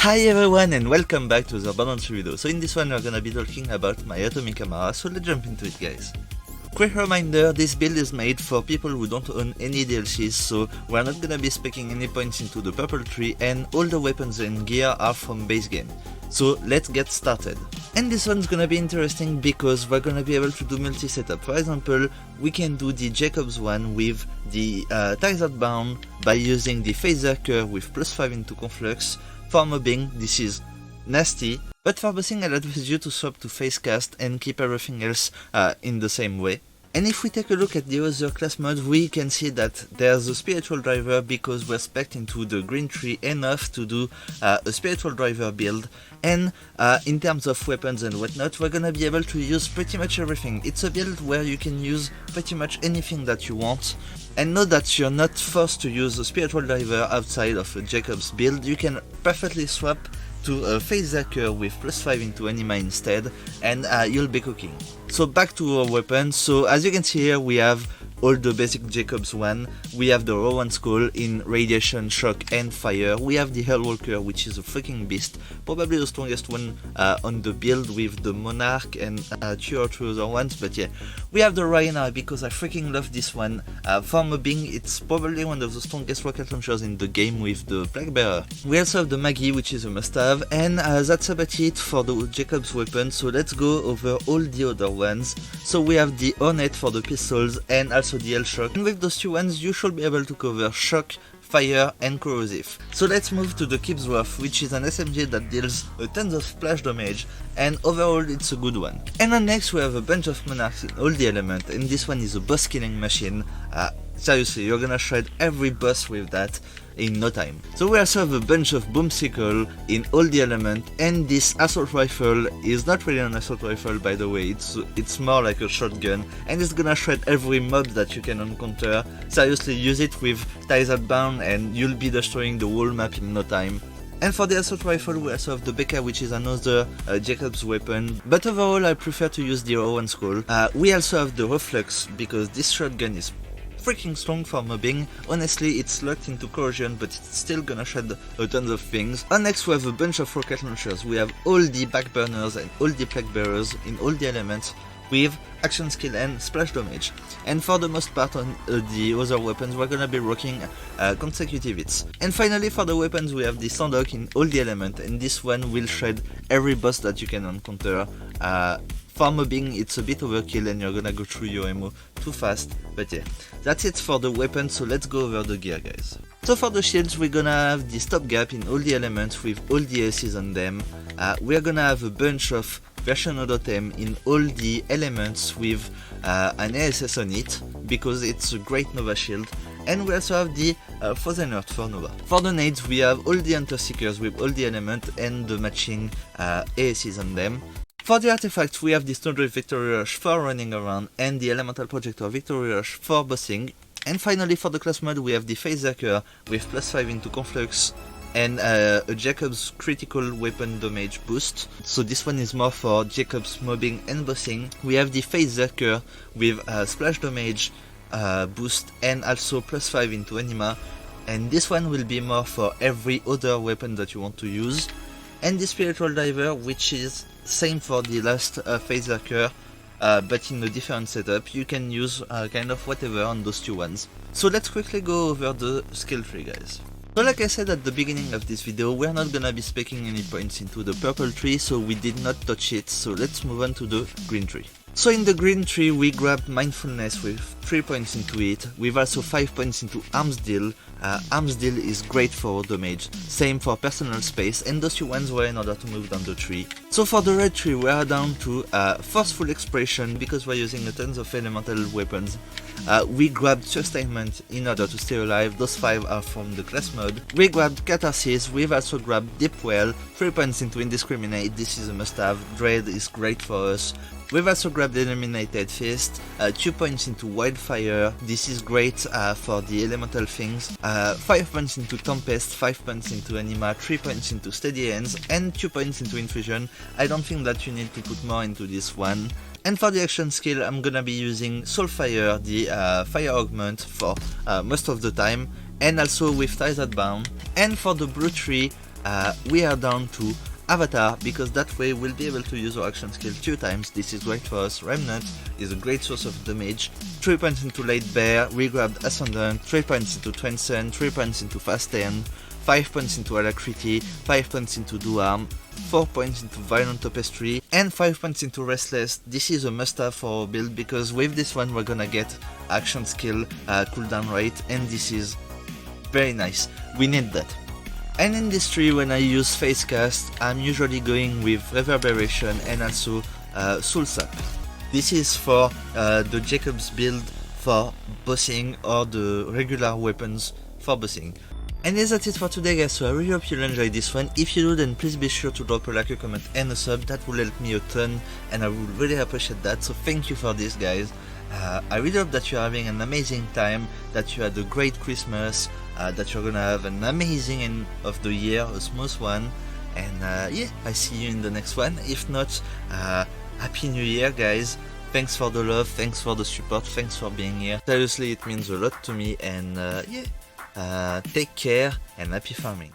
Hi everyone and welcome back to the Borderlands video. So in this one we're gonna be talking about my atomic Amara, so let's jump into it guys. Quick reminder, this build is made for people who don't own any DLCs, so we're not gonna be speccing any points into the purple tree and all the weapons and gear are from base game. So let's get started. And this one's gonna be interesting because we're gonna be able to do multi-setup. For example, we can do the Jacob's one with the Tired Bound by using the Phaser Curve with +5 into Conflux. For mobbing, this is nasty, but for bossing I'll advise you to swap to Phase Cast and keep everything else in the same way. And if we take a look at the other class mods, we can see that there's a spiritual driver because we're spec'd into the green tree enough to do a spiritual driver build. And in terms of weapons and whatnot, we're gonna be able to use pretty much everything. It's a build where you can use pretty much anything that you want. And know that you're not forced to use a spiritual driver outside of a Jacob's build. You can perfectly swap to a Phaser Curve with +5 into Anima instead, and you'll be cooking. So back to our weapons. So as you can see here, we have all the basic Jacob's one. We have the Rowan Skull in Radiation, Shock and Fire. We have the Hellwalker, which is a freaking beast, probably the strongest one on the build with the Monarch and 2 or 3 other ones, but yeah. We have the Rhino because I freaking love this one. For mobbing, it's probably one of the strongest rocket launchers in the game with the Plague Bearer. We also have the Maggie, which is a must-have, and that's about it for the Jacob's weapon, so let's go over all the other ones. So we have the Hornet for the pistols and also the L-Shock, and with those two ones you should be able to cover Shock, Fire and Corrosive. So let's move to the Kipsworth, which is an SMG that deals a tons of splash damage, and overall it's a good one. And then next we have a bunch of Monarchs in all the elements, and this one is a boss killing machine. Seriously, you're gonna shred every boss with that in no time. So we also have a bunch of Boomsicle in all the elements, and this assault rifle is not really an assault rifle by the way, it's more like a shotgun, and it's gonna shred every mob that you can encounter. Seriously, use it with Tired Bound and you'll be destroying the whole map in no time. And for the assault rifle we also have the Becca, which is another Jacob's weapon, but overall I prefer to use the Rowan Skull. We also have the Reflux because this shotgun is freaking strong for mobbing. Honestly, it's locked into corrosion, but it's still gonna shred a ton of things. And next we have a bunch of rocket launchers. We have all the backburners and all the plague bearers in all the elements with action skill and splash damage. And for the most part on the other weapons we're gonna be rocking consecutive hits. And finally for the weapons we have the Sandok in all the elements, and this one will shred every boss that you can encounter. For mobbing it's a bit overkill and you're gonna go through your ammo too fast, but yeah, that's it for the weapons, so let's go over the gear guys. So for the shields we're gonna have the stopgap in all the elements with all the ACs on them. We're gonna have a bunch of version Odotem in all the elements with an ASS on it because it's a great Nova shield. And we also have the Frozen Earth for Nova. For the nades we have all the Hunter Seekers with all the elements and the matching ASs on them. For the artifacts we have the Snowdrift Victory Rush for running around and the Elemental Projector Victory Rush for bossing. And finally for the class mod we have the Phaser Curve with +5 into Conflux and a Jacob's critical weapon damage boost. So this one is more for Jacob's mobbing and bossing. We have the Phaser Curve with splash damage boost and also +5 into Anima, and this one will be more for every other weapon that you want to use. And the Spiritual Diver, which is same for the last Phaser Curve, but in a different setup. You can use kind of whatever on those two ones. So let's quickly go over the skill tree guys. So like I said at the beginning of this video, we're not gonna be speccing any points into the purple tree, so we did not touch it, so let's move on to the green tree. So in the green tree we grabbed Mindfulness with 3 points into it, with also 5 points into Arms Deal. Arms Deal is great for damage, same for Personal Space, and those two ones were in order to move down the tree. So for the red tree we are down to Forceful Expression because we're using a tons of elemental weapons. We grabbed Sustainment in order to stay alive, those 5 are from the class mode. We grabbed Catharsis, we've also grabbed Deep Well, 3 points into Indiscriminate, this is a must have, Dread is great for us. We've also grabbed Eliminated Fist, 2 points into Wildfire, this is great for the elemental things, 5 points into Tempest, 5 points into Anima, 3 points into Steady Hands, and 2 points into Infusion. I don't think that you need to put more into this one. And for the action skill I'm gonna be using Soulfire, the fire augment for most of the time, and also with Tired Bound. And for the blue tree we are down to Avatar, because that way we'll be able to use our action skill 2 times. This is great for us. Remnant is a great source of damage. 3 points into Light Bear, we grabbed Ascendant, 3 points into Transcend, 3 points into Fast 10, 5 points into Alacrity, 5 points into Do-Arm, 4 points into Violent Tapestry, and 5 points into Restless. This is a must-have for our build, because with this one we're gonna get action skill cooldown rate, and this is very nice. We need that. And in this tree, when I use Face Cast, I'm usually going with Reverberation and also Soul Sap. This is for the Jacob's build for bossing, or the regular weapons for bossing. And yes, that's it for today, guys, so I really hope you'll enjoy this one. If you do, then please be sure to drop a like, a comment and a sub. That will help me a ton, and I would really appreciate that, so thank you for this, guys. I really hope that you're having an amazing time, that you had a great Christmas, that you're gonna have an amazing end of the year, a smooth one, and yeah, I see you in the next one. If not, Happy New Year, guys. Thanks for the love, thanks for the support, thanks for being here. Seriously, it means a lot to me, and yeah, take care and happy farming.